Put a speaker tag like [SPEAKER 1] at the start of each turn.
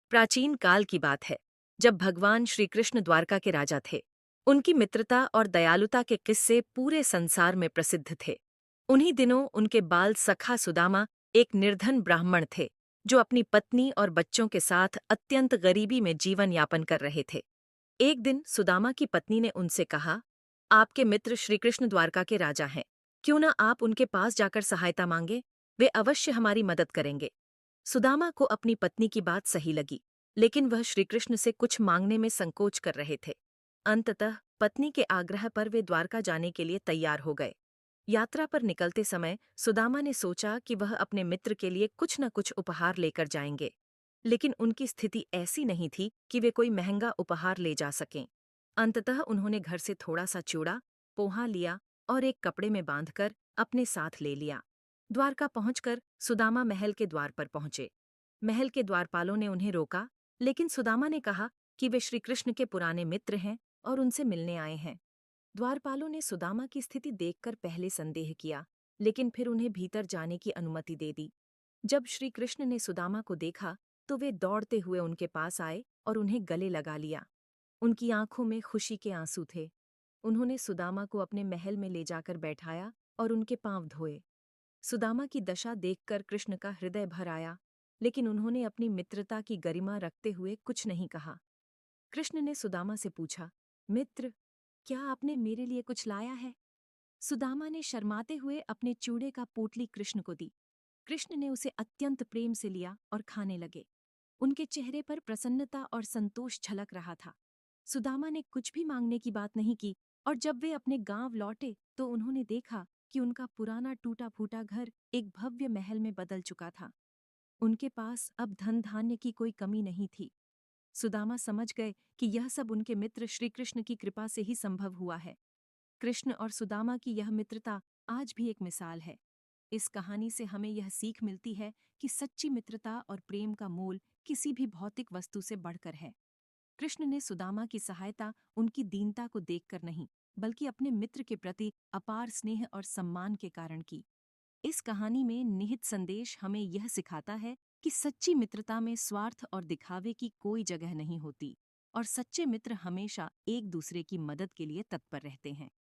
[SPEAKER 1] प्राचीन काल की बात है, जब भगवान श्री कृष्ण द्वारका के राजा थे। उनकी मित्रता और दयालुता के किस्से पूरे संसार में प्रसिद्ध थे। उन्हीं दिनों उनके बाल सखा सुदामा एक निर्धन ब्राह्मण थे, जो अपनी पत्नी और बच्चों के साथ अत्यंत गरीबी में जीवन यापन कर रहे थे। एक दिन सुदामा की पत्नी ने उनसे कहा, आपके मित्र श्री कृष्ण द्वारका के राजा हैं। क्यों न आप उनके पास जाकर सहायता मांगे, वे अवश्य हमारी मदद करेंगे। सुदामा को अपनी पत्नी की बात सही लगी, लेकिन वह श्रीकृष्ण से कुछ मांगने में संकोच कर रहे थे। अंततः पत्नी के आग्रह पर वे द्वारका जाने के लिए तैयार हो गए। यात्रा पर निकलते समय सुदामा ने सोचा कि वह अपने मित्र के लिए कुछ न कुछ उपहार लेकर जाएंगे, लेकिन उनकी स्थिति ऐसी नहीं थी कि वे कोई महंगा उपहार ले जा सकें। अंततः उन्होंने घर से थोड़ा सा चूड़ा, पोहा लिया और एक कपड़े में बांधकर अपने साथ ले लिया। द्वारका पहुंचकर सुदामा महल के द्वार पर पहुंचे। महल के द्वारपालों ने उन्हें रोका, लेकिन सुदामा ने कहा कि वे श्री कृष्ण के पुराने मित्र हैं और उनसे मिलने आए हैं। द्वारपालों ने सुदामा की स्थिति देखकर पहले संदेह किया, लेकिन फिर उन्हें भीतर जाने की अनुमति दे दी। जब श्री कृष्ण ने सुदामा को देखा, तो वे दौड़ते हुए उनके पास आए और उन्हें गले लगा लिया। उनकी आंखों में खुशी के आंसू थे। उन्होंने सुदामा को अपने महल में ले जाकर बैठाया और उनके पांव धोए। सुदामा की दशा देखकर कृष्ण का हृदय भर आया, लेकिन उन्होंने अपनी मित्रता की गरिमा रखते हुए कुछ नहीं कहा। कृष्ण ने सुदामा से पूछा, मित्र, क्या आपने मेरे लिए कुछ लाया है? सुदामा ने शर्माते हुए अपने चूड़े का पोटली कृष्ण को दी। कृष्ण ने उसे अत्यंत प्रेम से लिया और खाने लगे। उनके चेहरे पर प्रसन्नता और संतोष झलक रहा था। सुदामा ने कुछ भी मांगने की बात नहीं की, और जब वे अपने गांव लौटे तो उन्होंने देखा कि उनका पुराना टूटा-फूटा घर एक भव्य महल में बदल चुका था। उनके पास अब धन धान्य की कोई कमी नहीं थी। सुदामा समझ गए कि यह सब उनके मित्र श्री कृष्ण की कृपा से ही संभव हुआ है। कृष्ण और सुदामा की यह मित्रता आज भी एक मिसाल है। इस कहानी से हमें यह सीख मिलती है कि सच्ची मित्रता और प्रेम का मोल किसी भी भौतिक वस्तु से बढ़कर है। कृष्ण ने सुदामा की सहायता उनकी दीनता को देखकर नहीं, बल्कि अपने मित्र के प्रति अपार स्नेह और सम्मान के कारण की। इस कहानी में निहित संदेश हमें यह सिखाता है कि सच्ची मित्रता में स्वार्थ और दिखावे की कोई जगह नहीं होती, और सच्चे मित्र हमेशा एक दूसरे की मदद के लिए तत्पर रहते हैं।